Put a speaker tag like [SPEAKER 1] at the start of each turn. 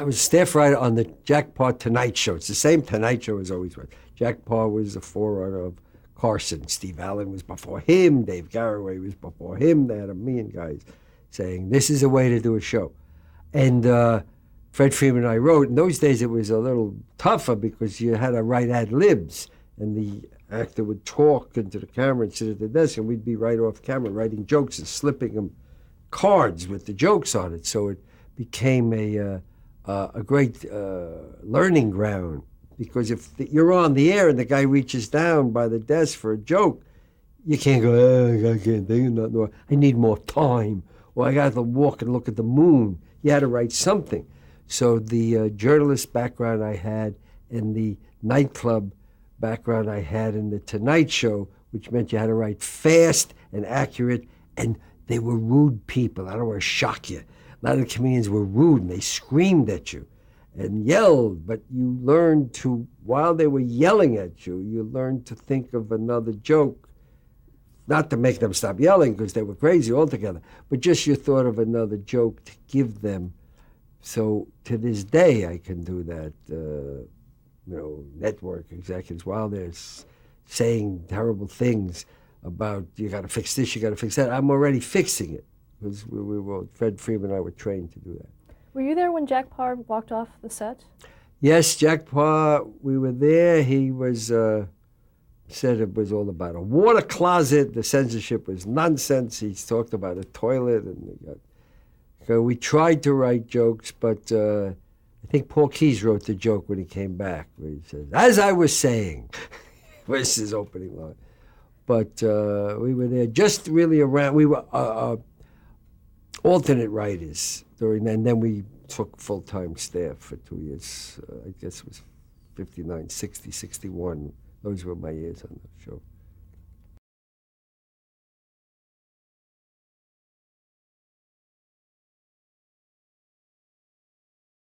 [SPEAKER 1] I was a staff writer on the Jack Paar Tonight Show. It's the same Tonight Show as always was. Jack Paar was the forerunner of Carson. Steve Allen was before him. Dave Garry was before him. They had a million guys saying, this is a way to do a show. And Fred Freeman and I wrote. In those days, it was a little tougher because you had to write ad libs. And the actor would talk into the camera and sit at the desk, and we'd be right off camera writing jokes and slipping them cards with the jokes on it. So it became a great learning ground, because if you're on the air and the guy reaches down by the desk for a joke, you can't go, I can't think of nothing. Or, I need more time. Or I got to walk and look at the moon. You had to write something. So the journalist background I had and the nightclub background I had in the Tonight Show, which meant you had to write fast and accurate, and they were rude people. I don't want to shock you. A lot of the comedians were rude, and they screamed at you and yelled, but you learned to, while they were yelling at you, you learned to think of another joke, not to make them stop yelling because they were crazy altogether, but just you thought of another joke to give them. So to this day, I can do that. Network executives, while they're saying terrible things about you got to fix this, you got to fix that, I'm already fixing it, because we were, Fred Freeman and I were trained to do that.
[SPEAKER 2] Were you there when Jack Paar walked off the set?
[SPEAKER 1] Yes, Jack Paar, we were there. He was said it was all about a water closet. The censorship was nonsense. He talked about a toilet, and so we tried to write jokes, but I think Paul Keyes wrote the joke when he came back, where he says, "As I was saying," was his opening line. But we were there just really around. We were alternate writers during that, and then we took full-time staff for 2 years. I guess it was 59, 60, 61. Those were my years on the show.